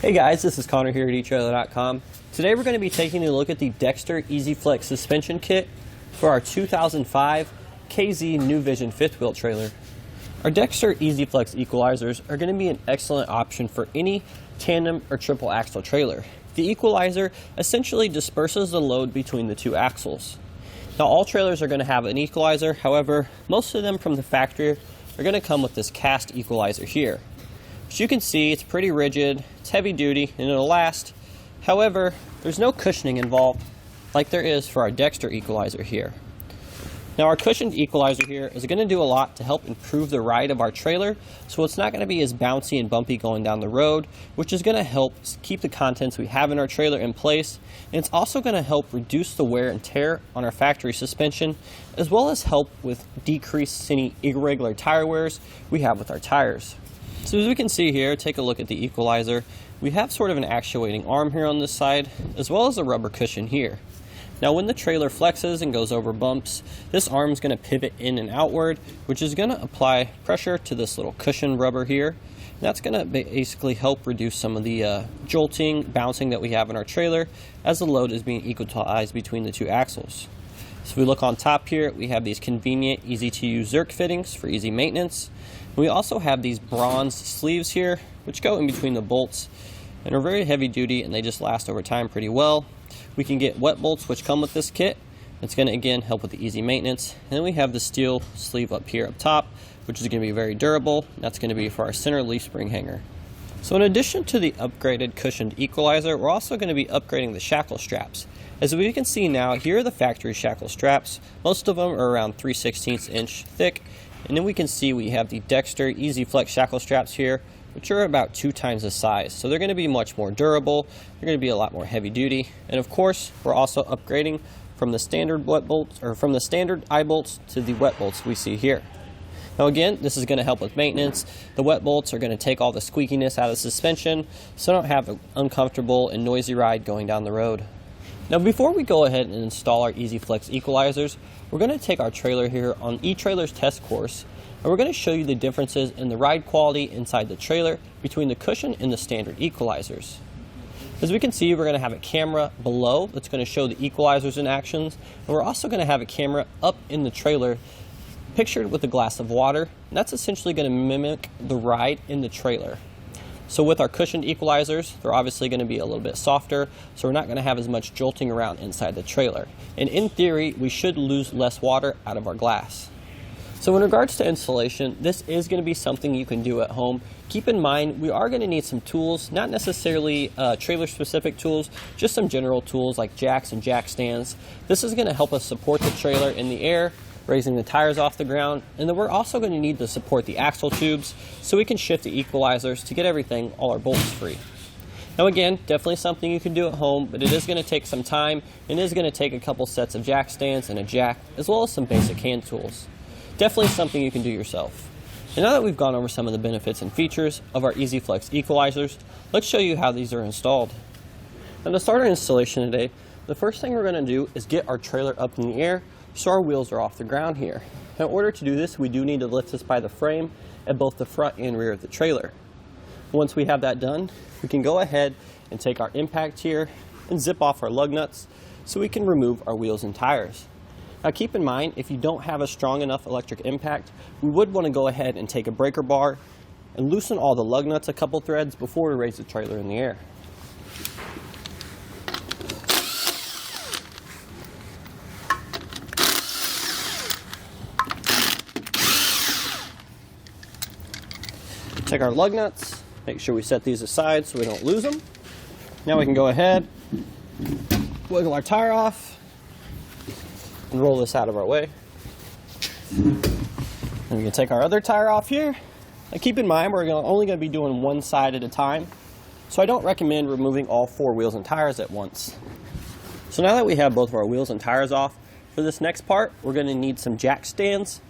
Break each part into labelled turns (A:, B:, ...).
A: Hey guys, this is Connor here at etrailer.com. Today we're going to be taking a look at the Dexter E-Z Flex suspension kit for our 2005 KZ New Vision fifth wheel trailer. Our Dexter E-Z Flex equalizers are going to be an excellent option for any tandem or triple axle trailer. The equalizer essentially disperses the load between the two axles. Now all trailers are going to have an equalizer, however, most of them from the factory are going to come with this cast equalizer here. As you can see, it's pretty rigid, it's heavy duty, and it'll last. However, there's no cushioning involved like there is for our Dexter equalizer here. Now our cushioned equalizer here is going to do a lot to help improve the ride of our trailer, so it's not going to be as bouncy and bumpy going down the road, which is going to help keep the contents we have in our trailer in place, and it's also going to help reduce the wear and tear on our factory suspension, as well as help with decrease any irregular tire wears we have with our tires. So as we can see here, take a look at the equalizer. We have sort of an actuating arm here on this side, as well as a rubber cushion here. Now when the trailer flexes and goes over bumps, this arm is going to pivot in and outward, which is going to apply pressure to this little cushion rubber here. And that's going to basically help reduce some of the jolting, bouncing that we have in our trailer as the load is being equalized between the two axles. So if we look on top here, we have these convenient, easy to use Zerk fittings for easy maintenance. We also have these bronze sleeves here, which go in between the bolts and are very heavy duty, and they just last over time pretty well. We can get wet bolts which come with this kit. It's going to again help with the easy maintenance. And then we have the steel sleeve up here up top, which is going to be very durable. That's going to be for our center leaf spring hanger. So in addition to the upgraded cushioned equalizer, we're also going to be upgrading the shackle straps. As we can see now, here are the factory shackle straps. Most of them are around 3/16 inch thick. And then we can see we have the Dexter E-Z Flex shackle straps here, which are about 2 times the size. So they're going to be much more durable, they're going to be a lot more heavy duty. And of course, we're also upgrading from the standard wet bolts, or from the standard eye bolts to the wet bolts we see here. Now again, this is going to help with maintenance. The wet bolts are going to take all the squeakiness out of the suspension, so I don't have an uncomfortable and noisy ride going down the road. Now before we go ahead and install our E-Z Flex equalizers, we're going to take our trailer here on eTrailer's test course, and we're going to show you the differences in the ride quality inside the trailer between the cushion and the standard equalizers. As we can see, we're going to have a camera below that's going to show the equalizers in actions, and we're also going to have a camera up in the trailer pictured with a glass of water, and that's essentially going to mimic the ride in the trailer. So with our cushioned equalizers, they're obviously going to be a little bit softer, so we're not going to have as much jolting around inside the trailer. And in theory, we should lose less water out of our glass. So in regards to installation, this is going to be something you can do at home. Keep in mind, we are going to need some tools, not necessarily trailer-specific tools, just some general tools like jacks and jack stands. This is going to help us support the trailer in the air, raising the tires off the ground, and then we're also going to need to support the axle tubes so we can shift the equalizers to get everything, all our bolts free. Now again, definitely something you can do at home, but it is going to take some time, and it is going to take a couple sets of jack stands and a jack, as well as some basic hand tools. Definitely something you can do yourself. And now that we've gone over some of the benefits and features of our E-Z Flex equalizers, let's show you how these are installed. Now to start our installation today, the first thing we're going to do is get our trailer up in the air so our wheels are off the ground here. In order to do this, we do need to lift this by the frame at both the front and rear of the trailer. Once we have that done, we can go ahead and take our impact here and zip off our lug nuts so we can remove our wheels and tires. Now keep in mind, if you don't have a strong enough electric impact, we would want to go ahead and take a breaker bar and loosen all the lug nuts a couple threads before we raise the trailer in the air. Take our lug nuts, make sure we set these aside so we don't lose them. Now we can go ahead, wiggle our tire off, and roll this out of our way. And we can take our other tire off here. And keep in mind, we're only going to be doing one side at a time, so I don't recommend removing all 4 wheels and tires at once. So now that we have both of our wheels and tires off, for this next part, we're going to need some jack stands,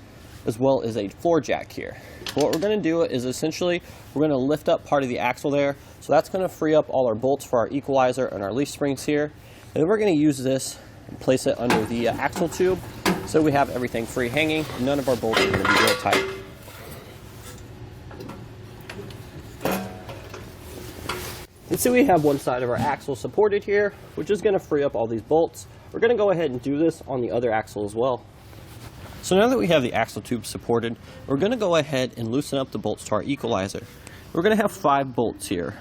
A: as well as a floor jack here. What we're going to do is essentially we're going to lift up part of the axle there, so that's going to free up all our bolts for our equalizer and our leaf springs here. And then we're going to use this and place it under the axle tube so we have everything free hanging. None of our bolts are going to be real tight. And so we have one side of our axle supported here, which is going to free up all these bolts. We're going to go ahead and do this on the other axle as well. So now that we have the axle tube supported, we're going to go ahead and loosen up the bolts to our equalizer. We're going to have 5 bolts here.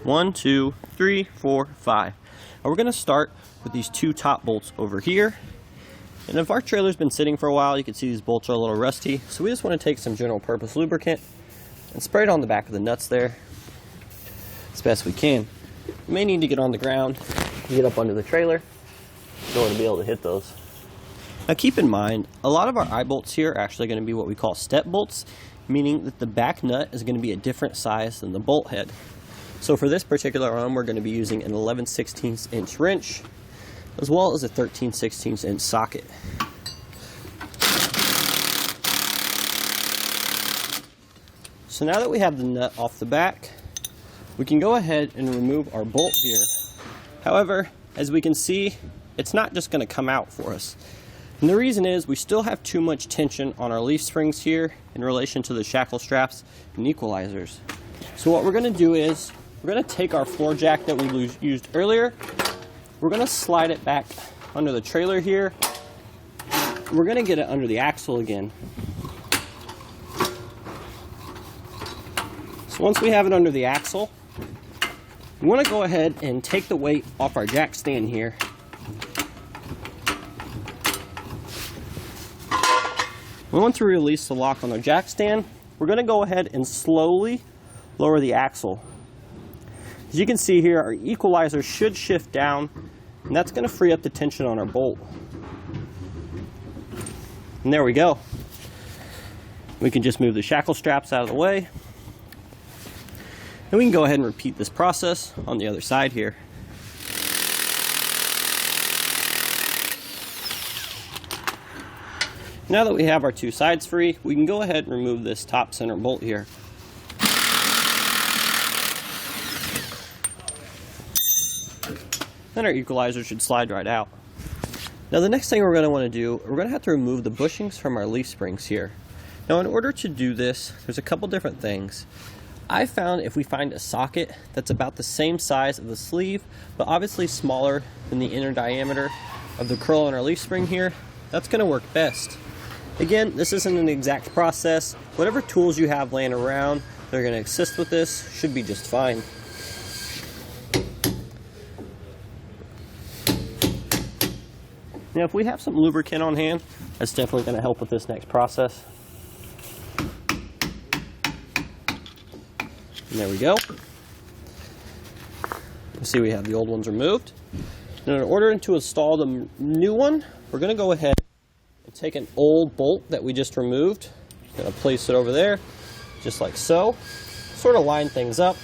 A: 1, 2, 3, 4, 5. And we're going to start with these 2 top bolts over here. And if our trailer's been sitting for a while, you can see these bolts are a little rusty. So we just want to take some general purpose lubricant and spray it on the back of the nuts there as best we can. You may need to get on the ground and get up under the trailer in order to be able to hit those. Now keep in mind, a lot of our eye bolts here are actually going to be what we call step bolts, meaning that the back nut is going to be a different size than the bolt head. So for this particular one, we're going to be using an 11/16 inch wrench, as well as a 13/16 inch socket. So now that we have the nut off the back, we can go ahead and remove our bolt here. However, as we can see, it's not just going to come out for us. And the reason is we still have too much tension on our leaf springs here in relation to the shackle straps and equalizers. So what we're going to do is we're going to take our floor jack that we used earlier. We're going to slide it back under the trailer here. We're going to get it under the axle again. So once we have it under the axle, we want to go ahead and take the weight off our jack stand here. Once we release the lock on our jack stand, we're going to go ahead and slowly lower the axle. As you can see here, our equalizer should shift down, and that's going to free up the tension on our bolt. And there we go. We can just move the shackle straps out of the way. And we can go ahead and repeat this process on the other side here. Now that we have our 2 sides free, we can go ahead and remove this top center bolt here. Then our equalizer should slide right out. Now the next thing we're going to want to do, we're going to have to remove the bushings from our leaf springs here. Now in order to do this, there's a couple different things. I found if we find a socket that's about the same size of the sleeve, but obviously smaller than the inner diameter of the curl on our leaf spring here, that's going to work best. Again, this isn't an exact process. Whatever tools you have laying around that are going to assist with this should be just fine. Now if we have some lubricant on hand, that's definitely going to help with this next process. And there we go. You see we have the old ones removed. Now in order to install the new one, we're going to go ahead and take an old bolt that we just removed. Going to place it over there, just like so. Sort of line things up.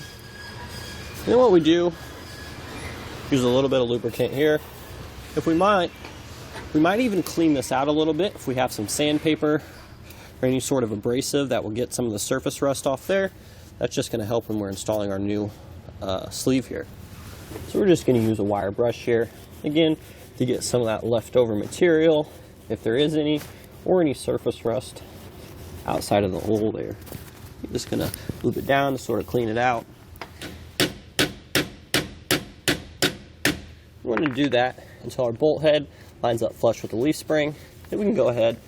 A: And then what we do, use a little bit of lubricant here. If we might even clean this out a little bit if we have some sandpaper or any sort of abrasive that will get some of the surface rust off there. That's just going to help when we're installing our new sleeve here. So we're just going to use a wire brush here, again, to get some of that leftover material, if there is any, or any surface rust outside of the hole there. I'm just going to move it down to sort of clean it out. We want to do that until our bolt head lines up flush with the leaf spring. Then we can go ahead,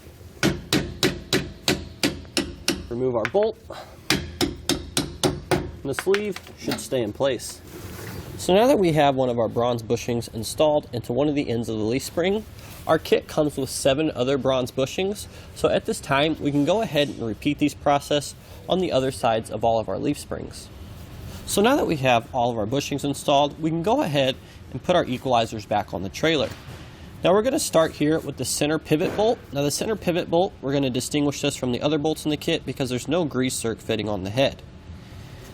A: remove our bolt, and the sleeve should stay in place. So now that we have one of our bronze bushings installed into one of the ends of the leaf spring, our kit comes with 7 other bronze bushings. So at this time, we can go ahead and repeat these process on the other sides of all of our leaf springs. So now that we have all of our bushings installed, we can go ahead and put our equalizers back on the trailer. Now we're going to start here with the center pivot bolt. Now the center pivot bolt, we're going to distinguish this from the other bolts in the kit because there's no grease zerk fitting on the head.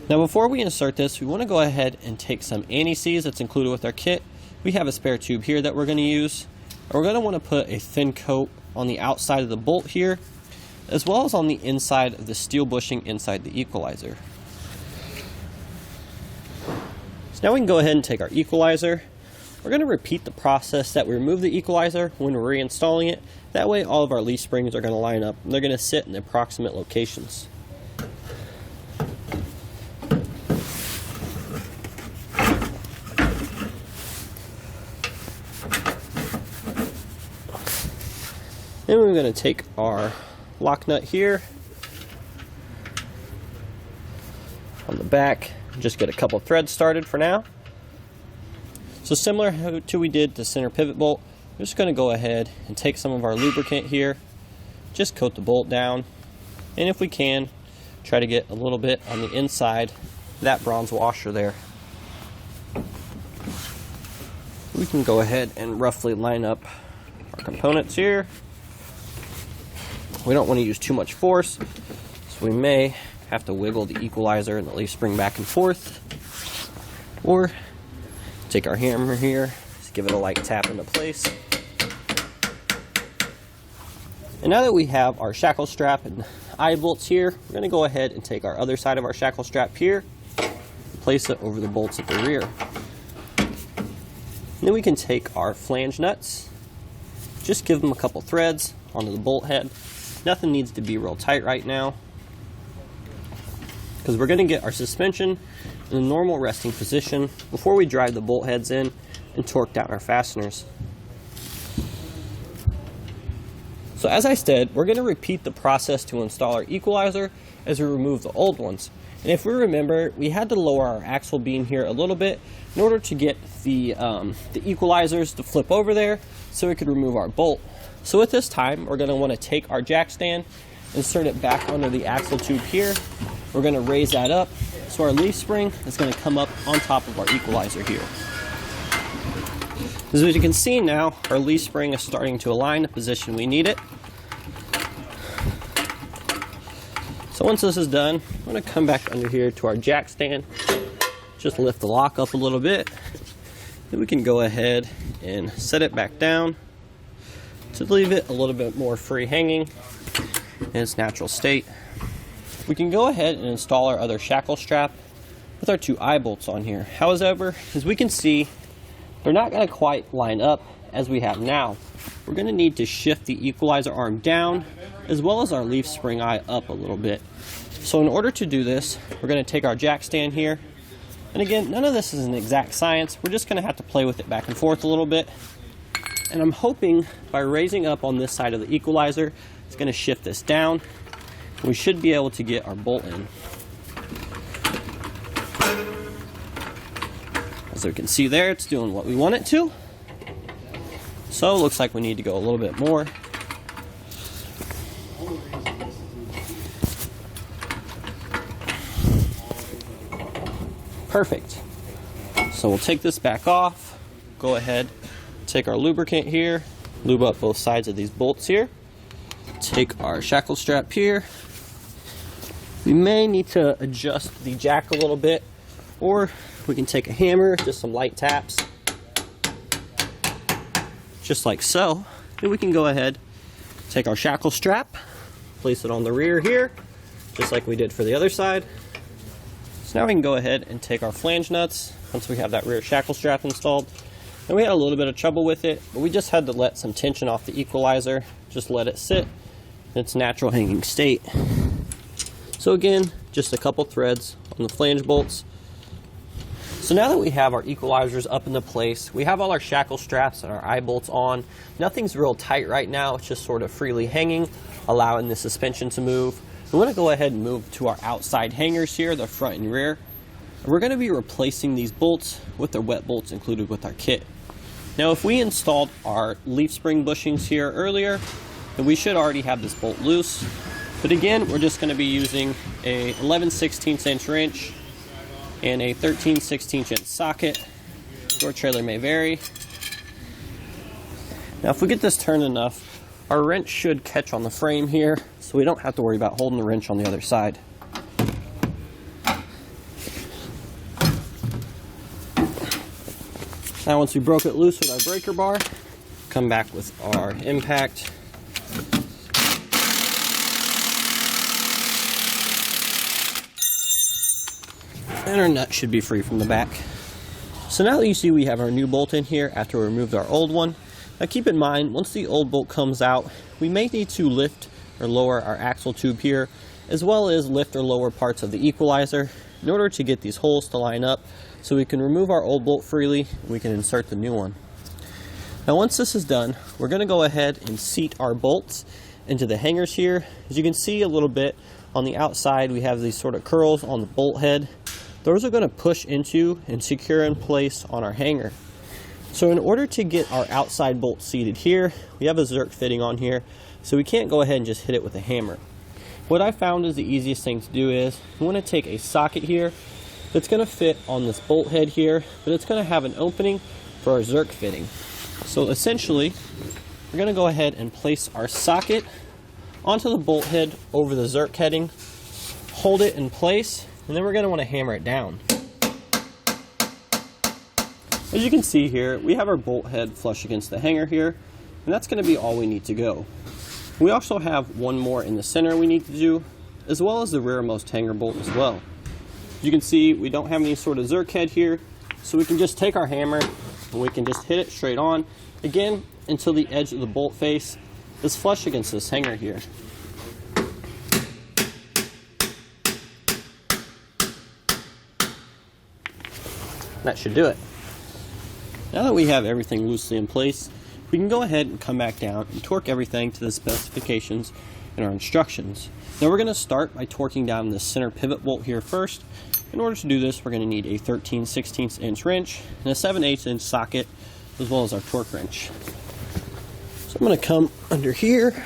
A: Now before we insert this, we want to go ahead and take some anti-seize that's included with our kit. We have a spare tube here that we're going to use. We're going to want to put a thin coat on the outside of the bolt here, as well as on the inside of the steel bushing inside the equalizer. So now we can go ahead and take our equalizer. We're going to repeat the process that we remove the equalizer when we're reinstalling it. That way all of our leaf springs are going to line up and they're going to sit in the approximate locations. Then we're going to take our lock nut here on the back, just get a couple threads started for now. So similar to we did the center pivot bolt, we're just going to go ahead and take some of our lubricant here, just coat the bolt down, and if we can, try to get a little bit on the inside of that bronze washer there. We can go ahead and roughly line up our components here. We don't want to use too much force, so we may have to wiggle the equalizer and the leaf spring back and forth, or take our hammer here, just give it a light tap into place. And now that we have our shackle strap and eye bolts here, we're going to go ahead and take our other side of our shackle strap here, place it over the bolts at the rear. And then we can take our flange nuts, just give them a couple threads onto the bolt head. Nothing needs to be real tight right now, because we're going to get our suspension in a normal resting position before we drive the bolt heads in and torque down our fasteners. So as I said, we're going to repeat the process to install our equalizer as we remove the old ones. And if we remember, we had to lower our axle beam here a little bit in order to get the equalizers to flip over there so we could remove our bolt. So at this time, we're going to want to take our jack stand, insert it back under the axle tube here. We're going to raise that up so our leaf spring is going to come up on top of our equalizer here. As you can see now, our leaf spring is starting to align the position we need it. So once this is done, I'm going to come back under here to our jack stand, just lift the lock up a little bit. Then we can go ahead and set it back down to leave it a little bit more free hanging in its natural state. We can go ahead and install our other shackle strap with our two eye bolts on here. However, as we can see, they're not going to quite line up as we have now. We're going to need to shift the equalizer arm down as well as our leaf spring eye up a little bit. So in order to do this, we're going to take our jack stand here. And again, none of this is an exact science. We're just going to have to play with it back and forth a little bit. And I'm hoping by raising up on this side of the equalizer, it's going to shift this down. We should be able to get our bolt in. As we can see there, it's doing what we want it to. So it looks like we need to go a little bit more. Perfect. So we'll take this back off, go ahead, take our lubricant here, lube up both sides of these bolts here, take our shackle strap here. We may need to adjust the jack a little bit, or we can take a hammer, just some light taps, just like so. Then we can go ahead, take our shackle strap, place it on the rear here, just like we did for the other side. So now we can go ahead and take our flange nuts once we have that rear shackle strap installed. And we had a little bit of trouble with it, but we just had to let some tension off the equalizer, just let it sit in its natural hanging state. So again, just a couple threads on the flange bolts. So now that we have our equalizers up into place, we have all our shackle straps and our eye bolts on. Nothing's real tight right now, it's just sort of freely hanging, allowing the suspension to move. We want to go ahead and move to our outside hangers here, the front and rear. And we're going to be replacing these bolts with the wet bolts included with our kit. Now if we installed our leaf spring bushings here earlier, then we should already have this bolt loose. But again, we're just going to be using a 11/16 inch wrench and a 13/16 inch socket. Your trailer may vary. Now if we get this turned enough, our wrench should catch on the frame here, so we don't have to worry about holding the wrench on the other side. Now once we broke it loose with our breaker bar, come back with our impact. And our nut should be free from the back. So now that you see we have our new bolt in here after we removed our old one, now keep in mind, once the old bolt comes out, we may need to lift or lower our axle tube here, as well as lift or lower parts of the equalizer in order to get these holes to line up so we can remove our old bolt freely and we can insert the new one. Now once this is done, we're going to go ahead and seat our bolts into the hangers here. As you can see a little bit on the outside, we have these sort of curls on the bolt head. Those are going to push into and secure in place on our hanger. So in order to get our outside bolt seated here, we have a Zerk fitting on here, so we can't go ahead and just hit it with a hammer. What I found is the easiest thing to do is, you want to take a socket here that's going to fit on this bolt head here, but it's going to have an opening for our Zerk fitting. So essentially, we're going to go ahead and place our socket onto the bolt head over the Zerk heading, hold it in place, and then we're going to want to hammer it down. As you can see here, we have our bolt head flush against the hanger here, and that's going to be all we need to go. We also have one more in the center we need to do, as well as the rearmost hanger bolt as well. As you can see, we don't have any sort of Zerk head here, so we can just take our hammer and we can just hit it straight on, again, until the edge of the bolt face is flush against this hanger here. That should do it. Now that we have everything loosely in place, we can go ahead and come back down and torque everything to the specifications and our instructions. Now we're going to start by torquing down this center pivot bolt here first. In order to do this, we're going to need a 13/16 inch wrench and a 7/8 inch socket, as well as our torque wrench. So I'm going to come under here,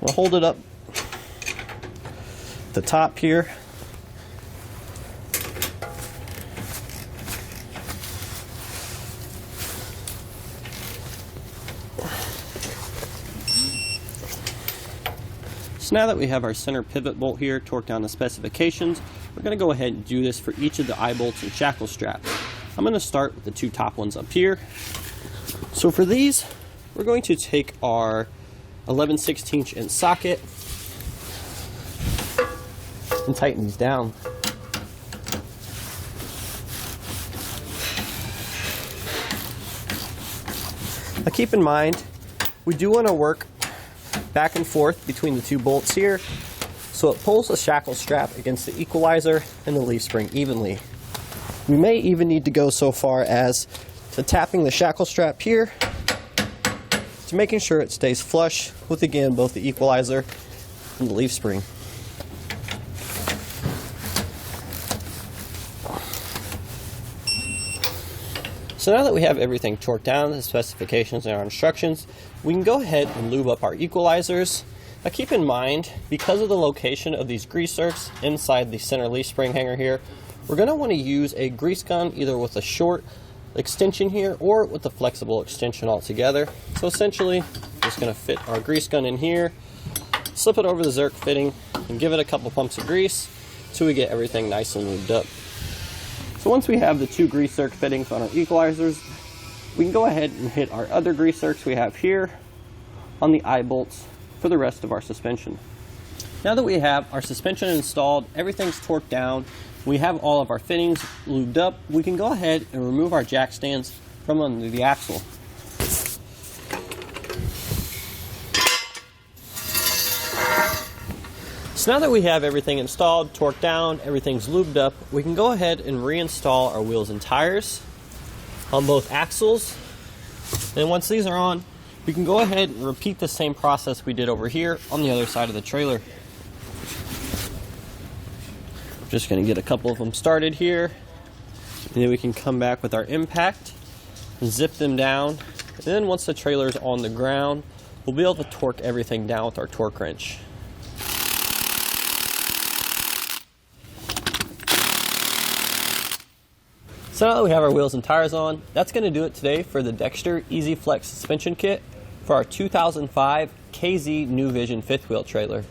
A: we'll hold it up at the top here. So now that we have our center pivot bolt here torqued down the specifications, we're going to go ahead and do this for each of the eye bolts and shackle straps. I'm going to start with the two top ones up here. So for these, we're going to take our 11/16 inch socket and tighten these down. Now keep in mind, we do want to work back and forth between the two bolts here, so it pulls the shackle strap against the equalizer and the leaf spring evenly. We may even need to go so far as to tapping the shackle strap here to making sure it stays flush with, again, both the equalizer and the leaf spring. So now that we have everything torqued down, the specifications and our instructions, we can go ahead and lube up our equalizers. Now keep in mind, because of the location of these grease zerks inside the center leaf spring hanger here, we're going to want to use a grease gun either with a short extension here or with a flexible extension altogether. So essentially, just going to fit our grease gun in here, slip it over the Zerk fitting, and give it a couple pumps of grease so we get everything nice and lubed up. So once we have the two grease Zerk fittings on our equalizers, we can go ahead and hit our other grease Zerks we have here on the eye bolts for the rest of our suspension. Now that we have our suspension installed, everything's torqued down, we have all of our fittings lubed up, we can go ahead and remove our jack stands from under the axle. So now that we have everything installed, torqued down, everything's lubed up, we can go ahead and reinstall our wheels and tires on both axles. And once these are on, we can go ahead and repeat the same process we did over here on the other side of the trailer. Just going to get a couple of them started here, and then we can come back with our impact, zip them down, and then once the trailer's on the ground, we'll be able to torque everything down with our torque wrench. So now that we have our wheels and tires on, that's going to do it today for the Dexter E-Z Flex suspension kit for our 2005 KZ New Vision fifth wheel trailer.